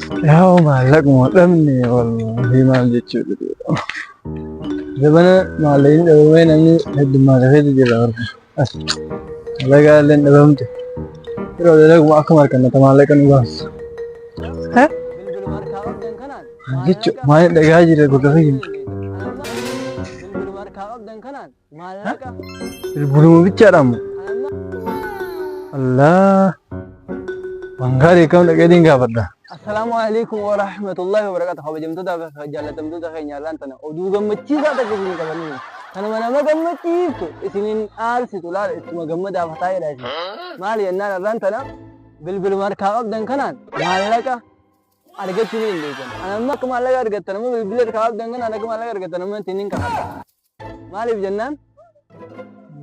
Yaa maallaquma dhabne wallahi maal jechuudha. Dabana maallaqni dhabamee namni heddummaatafeetu jira warra. As maallaqaalleen dhabamte. Yeroo dalaguma akka markannata maallaqa nu baasa. Jechuudha maaliin dhagaa jira gurra fayyadu. Bilbiluma bichaadhamu. Allah. Wangari kam dhaqee diin gaafadha. Assalamualaikum warahmatullahi wabarakatuh. Kabajamtoota fi jaallatamtoota keenya irraan tana oduu gammachiisaa takka isin qabanii kanuma nama gammachiiftu isiniin aarsitu laala ittuma gammadaaf taa'edha isin. Maali jennaan irraan tana bilbiluma harkaa qabdan kanaan maallaqa argachuu ni dandeessan. Ani amma akka maallaqa argattan amma bilbila harkaa qabdan kanaan akka maallaqa argattan amma ittiin hin qabadha. Maaliif jennaan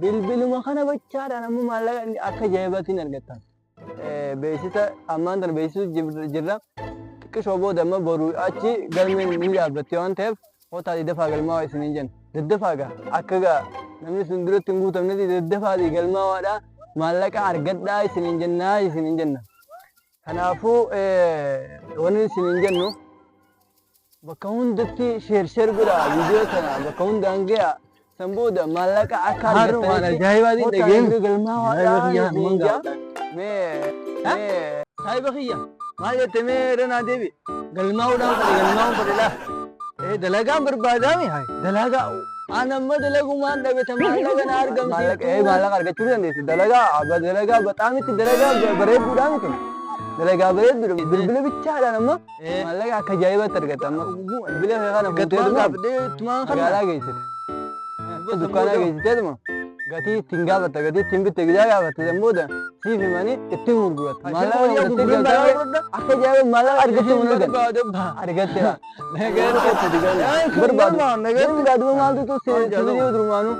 bilbiluma kana bachaadhaan amma maallaqa akka ajaa'ibatiin argattan. Beeksisa ammaan tana beeksisu jirra. Xiqqishoo booda amma boruu achi galmeen ni dhaabbatte waan ta'eef hotaati dafaa galmaa waa isiniin jenna. Daddafaa gaa akka gaa namni sun duratti hin guutamnetti daddafaatii galmaa waadhaa maallaqa argadhaa isiniin jennaa isiniin jenna. Kanaafuu wanni isiniin jennu bakka hundatti sheer godhaa viidiyoo kana bakka hundaan gahaa san booda maallaqa akka argattanitti galmaa waadhaa isiniin jaa. Saahiba kiyya maal jette mee ranaa deebi galmaa'uudhaan fadhe laa dalagaan barbaadaami dalagaa anamma dalagumaan dhabete maallaqa na argamsiisu maallaqa argachuu dandeessu dalagaa baxaamitti dalagaa bareedduudhaa miti dalagaa bareedduudha bilbila bichaadhaan amma maallaqa akka ajaa'ibatti argata amma bilbila kana fuutee magaalaa geessite dukkaanaa geessiteetuma gatii ittiin gaafatta gatii ittiin bitte gijaa gaafatte san booda siif himanii ittiin gurguratta maallaqa akka ajaa'iba maallaqa argatte mun argatte barbaadu gaaduma maaltu tu sirrii durumaanuu